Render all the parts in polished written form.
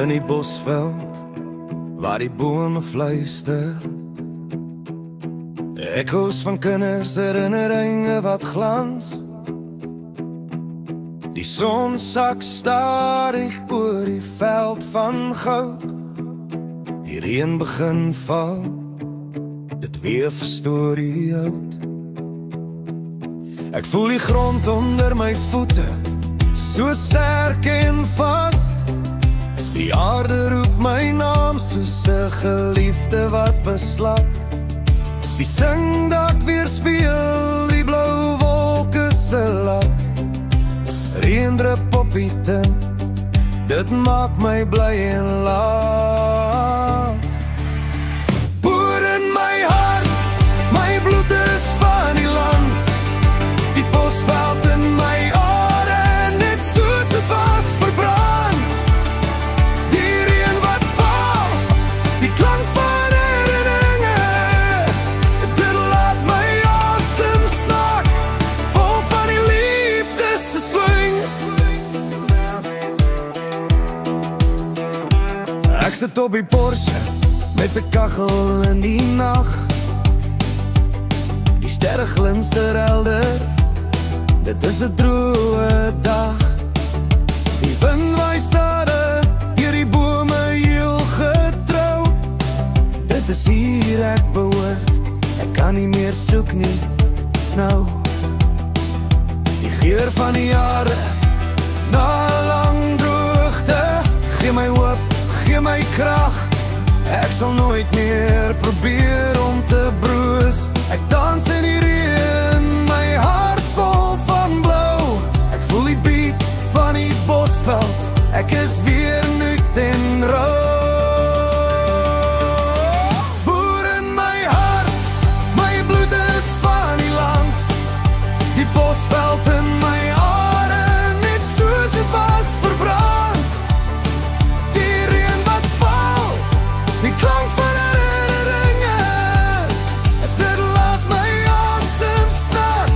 In die bosveld, waar die bome fluister, ekko's van kinders, herinneringe wat glans. Die son sak stadig oor die veld van goud. Die reën begin val, dit weer vir storie oud. Ek voel die grond onder my voete, so sterk en vast. Die aarde roep my naam, soos 'n geliefde wat beslag. Die singdak weerspieël die blou wolke se lak. Reendrup op die tint, dit maak my bly en lag. Boer in my hart, my bloed is van die land. Die bosveld in my ore, net soos het was verbrand. Die reën wat val, die klank van herinneringe, dit laat my asem snak, vol van die liefde se swing. Ek sit op die Porsche, met 'n kaggel in die nag. Die sterre glinster helder, dit is 'n droë dag. Die wind waai stadig, deur die bome heel getrou. Dit is hier ek behoort, ek kan nie meer soek nie, nou. Die geur van die jare, na 'n lang droogte, gee my hoop, gee my krag. Ek sal nooit meer probeer om te broos. Ek dans in die reën, my hart vol van blou. Ek voel die beat van die bosveld, ek is weer nuut en rou. Boer in my hart, my bloed is van die land. Die bosveld in my are, net soos het was verbrand. Die reën wat val, die klank van herinneringe, dit laat my asem snak,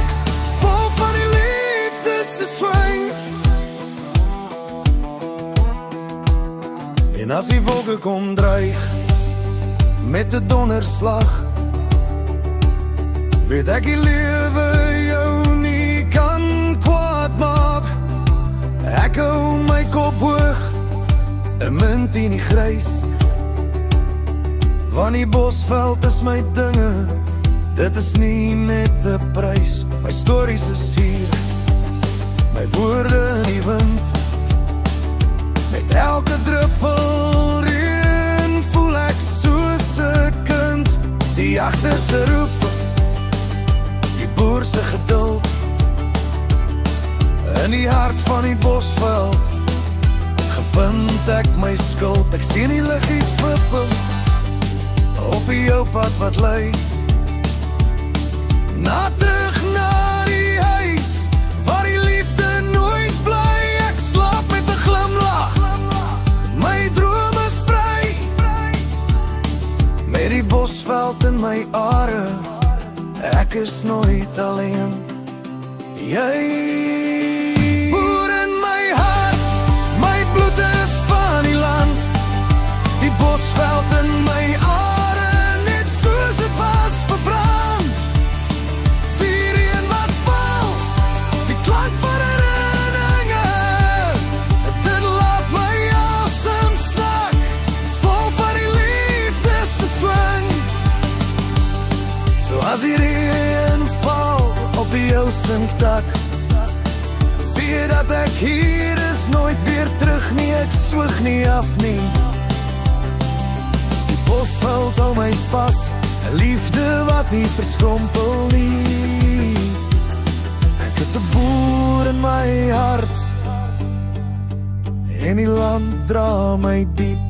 vol van die liefde se swing. En as die wolke kom dreig, met 'n donderslag, weet ek die lewe jou nie kan kwaad maak. Ek hou my kop hoog, 'n munt in die grys, want die bosveld is my dinge, dit is nie net 'n prys. My stories is hier, my woorde in die wind. Met elke druppel reën voel ek soos 'n kind. Die jagter se roep, die boer se geduld, in die hart van die bosveld gevind ek my skuld. Ek sien die liggies flippel op die jou pad wat lei na terug na die huis, waar die liefde nooit bly. Ek slaap met 'n glimlach, my droom is vry, met die bosveld in my are, ek is nooit alleen. Jy boer in my hart, my bloed is van die land. Die bosveld in my are, net soos het was verbrand. Die reën wat val, die klank van herinneringe, dit laat my asem snak, vol van die liefde se swing. So as die reën val op jou sinkdak, weet dat ek hier is, nooit weer terug nie, ek swoeg nie af nie. Die bosveld hou my vas, 'n liefde wat nie verskrompel nie. Ek is 'n boer in my hart, en die land dra my diep